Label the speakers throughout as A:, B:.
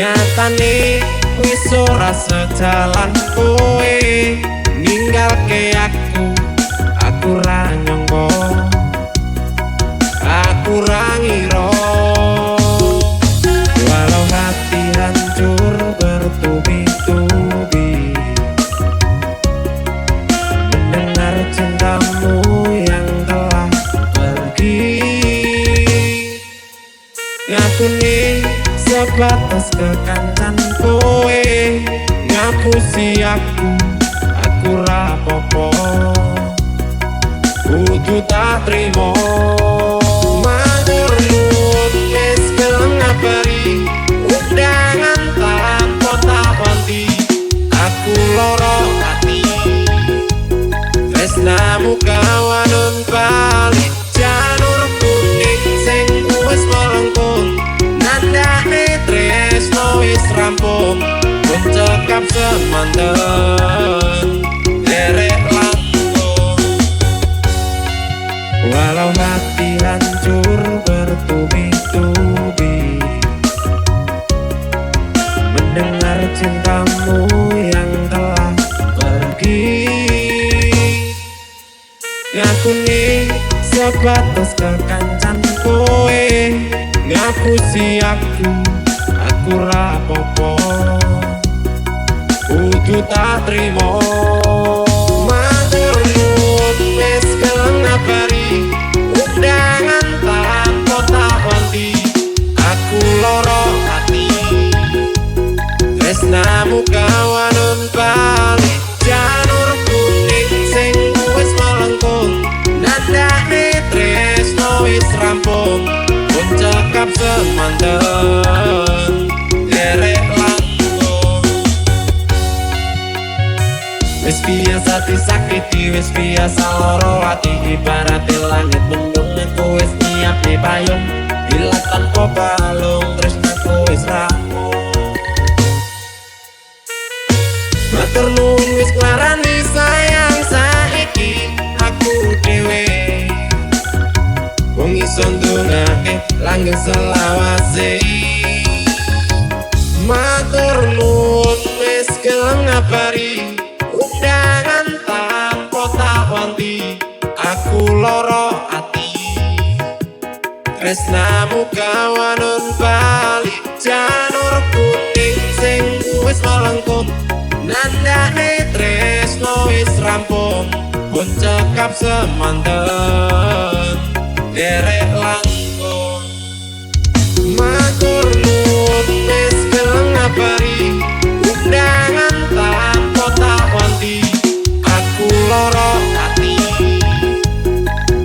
A: Nyatane wis ora sejalan kowe ninggalke aku ra nyangka, aku ra ngira. Walau hati hancur bertubi-tubi mendengar cintamu yang telah pergi. Ngakuni sebatas kekancan kowe ngapusi aku rapopo kudu tak trimo. Matur nuwun wis gelem ngabari undangan tanpa tak wanti, aku loro ati tresnamu kawanon bali janur kuning sing wis melengkung nandane tresno wis rampung pun cekap semanten derek langkung. Walau hati hancur bertubi-tubi mendengar cintamu yang telah pergi. Ngakuni sebatas kekancan kowe ngapusi aku rapopo kudu tak trimo. Matur nuwun wis gelem ngabari undangan tanpa tak wanti, aku loro ati tresnamu kawanon bali janur kuning sing wis melengkung nandane tresno wis rampung pun cekap semanten derek langkung. Wis biasa disakiti, wis biasa loro ati ibarat langit mendung. Aku wis nyiapne payung hilang tanpa balung tresnaku wis rampung. Matur nuwun wis klarani sayang saiki aku dhewe wong iso ndongake langgeng selawase. Matur nuwun wis gelem ngabari undangan tanpa tak wanti, aku loro ati tresnamu kawanon bali janur kuning sing wis melengkung nandane tresno wis rampung pun cekap semanten derek langkung. Matur nuwun wis gelem ngabari undangan tanpa tak wanti, aku loro ati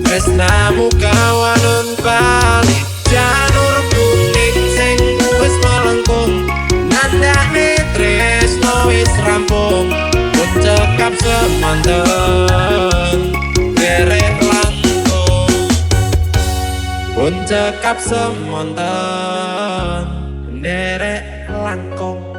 A: tresnamu kawanon bali janur kuning sing wis melengkung nandane tresno wis rampung pun cekap semanten derek langkung, pun cekap semanten derek langkung.